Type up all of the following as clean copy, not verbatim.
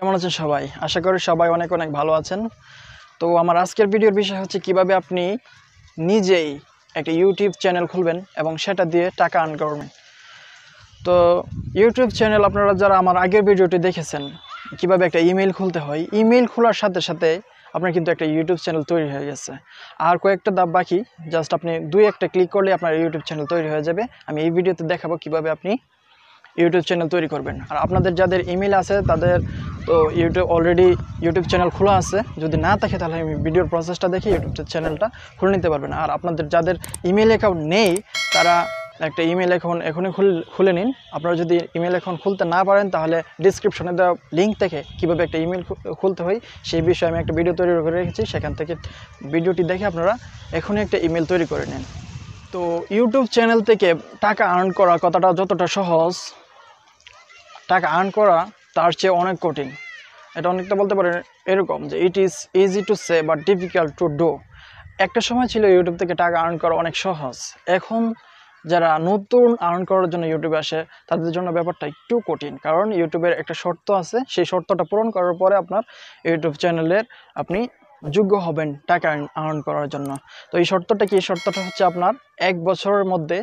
কেমন আছেন সবাই? আশা করি সবাই অনেক অনেক ভালো আছেন। তো আমার আজকের ভিডিওর বিষয় হচ্ছে কিভাবে আপনি নিজেই একটা ইউটিউব চ্যানেল খুলবেন এবং সেটা দিয়ে টাকা আর্ন করবেন। তো ইউটিউব চ্যানেল আপনারা যারা আমার আগের ভিডিওটি দেখেছেন কিভাবে একটা ইমেইল খুলতে হয়, ইমেইল খোলার সাথে সাথে আপনার কিন্তু একটা ইউটিউব চ্যানেল তৈরি হয়ে গেছে। আর কয়েকটা ধাপ বাকি, জাস্ট আপনি একটা ক্লিক করলে আপনার ইউটিউব চ্যানেল তৈরি হয়ে যাবে। আমি এই ভিডিওতে দেখাবো কিভাবে আপনি ইউটিউব চ্যানেল তৈরি করবেন। আর আপনাদের যাদের ইমেল আছে তাদের তো অলরেডি ইউটিউব চ্যানেল খোলা আছে। যদি না থাকে তাহলে আমি ভিডিওর প্রসেসটা দেখে ইউটিউব চ্যানেলটা খুলে নিতে পারবেন। আর আপনাদের যাদের ইমেল অ্যাকাউন্ট নেই তারা একটা ইমেল অ্যাকাউন্ট এখনই খুলে নিন। আপনারা যদি ইমেল অ্যাকাউন্ট খুলতে না পারেন তাহলে ডিসক্রিপশনে দেওয়া লিঙ্ক থেকে কীভাবে একটা ইমেল খুলতে হয় সেই বিষয়ে আমি একটা ভিডিও তৈরি করে রেখেছি। সেখান থেকে ভিডিওটি দেখে আপনারা এখনই একটা ইমেল তৈরি করে নিন। তো ইউটিউব চ্যানেল থেকে টাকা আর্ন করা কথাটা যতটা সহজ, টাকা আর্ন করা তার চেয়ে অনেক কঠিন। এটা অনেকটা বলতে পারেন এরকম যে it is easy to say but difficult to do. একটা সময় ছিল ইউটিউব থেকে টাকা আর্ন করা অনেক সহজ। এখন যারা নতুন আর্ন করার জন্য ইউটিউবে আসে তাদের জন্য ব্যাপারটা একটু কঠিন, কারণ ইউটিউবের একটা শর্ত আছে। সেই শর্তটা পূরণ করার পরে আপনার ইউটিউব চ্যানেলের আপনি যোগ্য হবেন টাকা আর্ন করার জন্য। তো এই শর্তটা কি? এই শর্তটা হচ্ছে আপনার 1 বছরের মধ্যে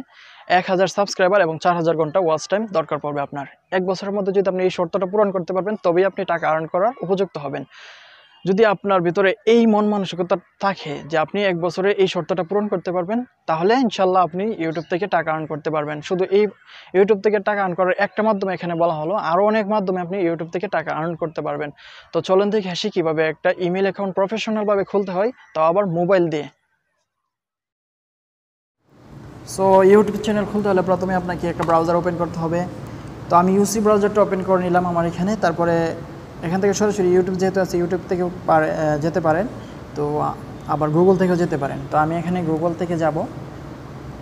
1000 সাবস্ক্রাইবার এবং 4000 ঘন্টা ওয়াচ টাইম দরকার পড়বে আপনার। 1 বছরের মধ্যে যদি আপনি এই শর্তটা পূরণ করতে পারবেন তবেই আপনি টাকা আর্ন করার উপযুক্ত হবেন। যদি আপনার ভিতরে এই মন মানসিকতা থাকে যে আপনি 1 বছরে এই শর্তটা পূরণ করতে পারবেন, তাহলে ইনশাল্লাহ আপনি ইউটিউব থেকে টাকা আর্ন করতে পারবেন। শুধু এই ইউটিউব থেকে টাকা আর্ন করার একটা মাধ্যমে এখানে বলা হলো, আরও অনেক মাধ্যমে আপনি ইউটিউব থেকে টাকা আর্ন করতে পারবেন। তো চলেন দেখে আসি কীভাবে একটা ইমেল অ্যাকাউন্ট প্রফেশনালভাবে খুলতে হয়, তাও আবার মোবাইল দিয়ে। সো ইউটিউব চ্যানেল খুলতে হলে প্রথমে আপনাকে একটা ব্রাউজার ওপেন করতে হবে। তো আমি ইউসি ব্রাউজারটা ওপেন করে নিলাম আমার এখানে। তারপরে এখান থেকে সরাসরি ইউটিউব যেহেতু আছে ইউটিউব থেকেও যেতে পারেন, তো আবার গুগল থেকেও যেতে পারেন। তো আমি এখানে গুগল থেকে যাব।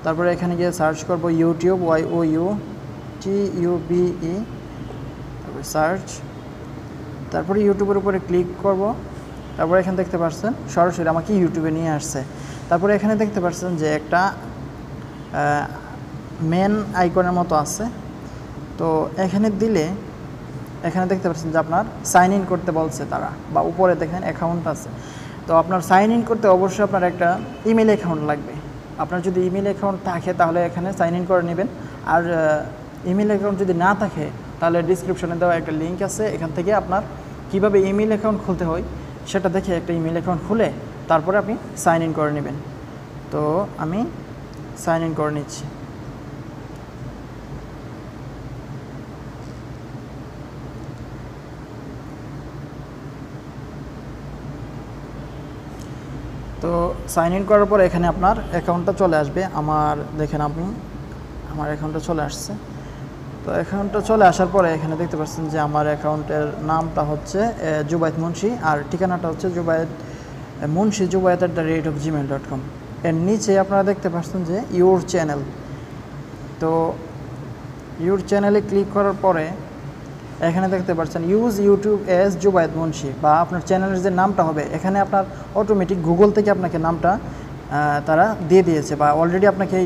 তারপরে এখানে গিয়ে সার্চ করব ইউটিউব, YOUTUBE, তারপরে সার্চ। তারপরে ইউটিউবের উপরে ক্লিক করব। তারপরে এখানে দেখতে পাচ্ছেন সরাসরি আমাকে ইউটিউবে নিয়ে আসছে। তারপরে এখানে দেখতে পাচ্ছেন যে একটা মেন আইকনের মতো আছে। তো এখানে দিলে এখানে দেখতে পাচ্ছেন যে আপনার সাইন ইন করতে বলছে তারা, বা উপরে দেখেন অ্যাকাউন্ট আছে। তো আপনার সাইন ইন করতে অবশ্যই আপনার একটা ইমেল অ্যাকাউন্ট লাগবে। আপনার যদি ইমেল অ্যাকাউন্ট থাকে তাহলে এখানে সাইন ইন করে নেবেন। আর ইমেল অ্যাকাউন্ট যদি না থাকে তাহলে ডিসক্রিপশনে দেওয়া একটা লিঙ্ক আছে, এখান থেকে আপনার কিভাবে ইমেল অ্যাকাউন্ট খুলতে হয় সেটা দেখে একটা ইমেল অ্যাকাউন্ট খুলে তারপরে আপনি সাইন ইন করে নেবেন। তো আমি সাইন ইন করে নিচ্ছি। তো সাইন ইন করার পরে এখানে আপনার অ্যাকাউন্টটা চলে আসবে। আমার দেখেন আমার অ্যাকাউন্টটা চলে আসছে। তো অ্যাকাউন্টটা চলে আসার পরে এখানে দেখতে পাচ্ছেন যে আমার অ্যাকাউন্টের নামটা হচ্ছে জুবায়েদ মুন্সি, আর ঠিকানাটা হচ্ছে jubaid@gmail.com। এর নিচে আপনারা দেখতে পাচ্ছেন যে ইউর চ্যানেল। তো ইউর চ্যানেলে ক্লিক করার পরে এখানে দেখতে পাচ্ছেন use YouTube S Zubayed Munshi, বা আপনার চ্যানেলের যে নামটা হবে এখানে আপনার অটোমেটিক গুগল থেকে আপনাকে নামটা তারা দিয়ে দিয়েছে, বা অলরেডি আপনাকে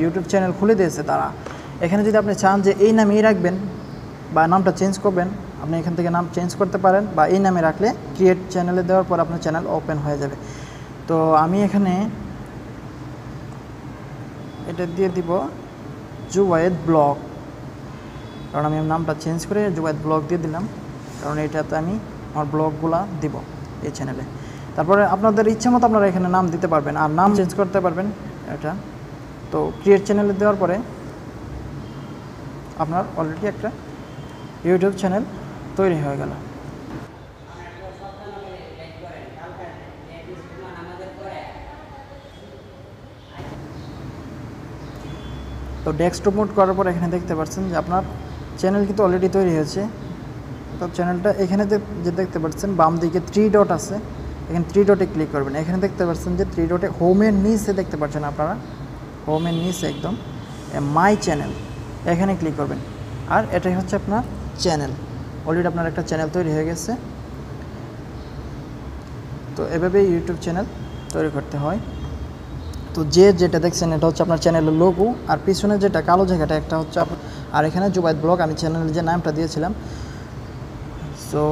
ইউটিউব চ্যানেল খুলে দিয়েছে তারা। এখানে যদি আপনি চান যে এই নামেই রাখবেন বা নামটা চেঞ্জ করবেন, আপনি এখান থেকে নাম চেঞ্জ করতে পারেন, বা এই নামে রাখলে ক্রিয়েট চ্যানেলে দেওয়ার পর আপনার চ্যানেল ওপেন হয়ে যাবে। তো আমি এখানে এটা দিয়ে দিব জুবায়েদ ব্লগ, কারণ আমি নামটা চেঞ্জ করে জুবায়েদ ব্লগ দিয়ে দিলাম, কারণ এটাতে আমি আমার ব্লগগুলা দিব এই চ্যানেলে। তারপরে আপনাদের ইচ্ছে মতো আপনারা এখানে নাম দিতে পারবেন, আর নাম চেঞ্জ করতে পারবেন এটা। তো ক্রিয়েট চ্যানেলে দেওয়ার পরে আপনার অলরেডি একটা ইউটিউব চ্যানেল তৈরি হয়ে গেল। তো ডেস্কটপ মোড করার পর এখানে দেখতে পাচ্ছেন যে আপনার চ্যানেল কিন্তু অলরেডি তৈরি হয়েছে। তো চ্যানেলটা এখানে যে দেখতে পাচ্ছেন বাম দিকে 3 ডট আছে, এখানে 3 ডটে ক্লিক করবেন। এখানে দেখতে পাচ্ছেন যে 3 ডটে হোমের নিচে দেখতে পাচ্ছেন আপনারা, হোমের নিচে একদম মাই চ্যানেল, এখানে ক্লিক করবেন। আর এটাই হচ্ছে আপনার চ্যানেল। অলরেডি আপনার একটা চ্যানেল তৈরি হয়ে গেছে। তো এভাবেই ইউটিউব চ্যানেল তৈরি করতে হয়। তো যেটা দেখছেন এটা হচ্ছে আপনার চ্যানেলের লোগো, আর পিছনে যেটা কালো জায়গাটা একটা হচ্ছে আর এখানে জুবায়েদ ব্লগ, আমি চ্যানেলের যে নামটা দিয়েছিলাম। সো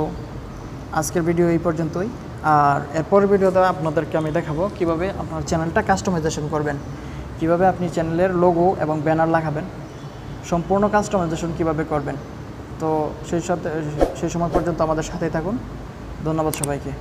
আজকের ভিডিও এই পর্যন্তই। আর এরপরের ভিডিওতে আপনাদেরকে আমি দেখাবো কিভাবে আপনার চ্যানেলটা কাস্টমাইজেশন করবেন, কিভাবে আপনি চ্যানেলের লোগো এবং ব্যানার লাগাবেন, সম্পূর্ণ কাস্টমাইজেশন কিভাবে করবেন। তো সেই সময় পর্যন্ত আমাদের সাথেই থাকুন। ধন্যবাদ সবাইকে।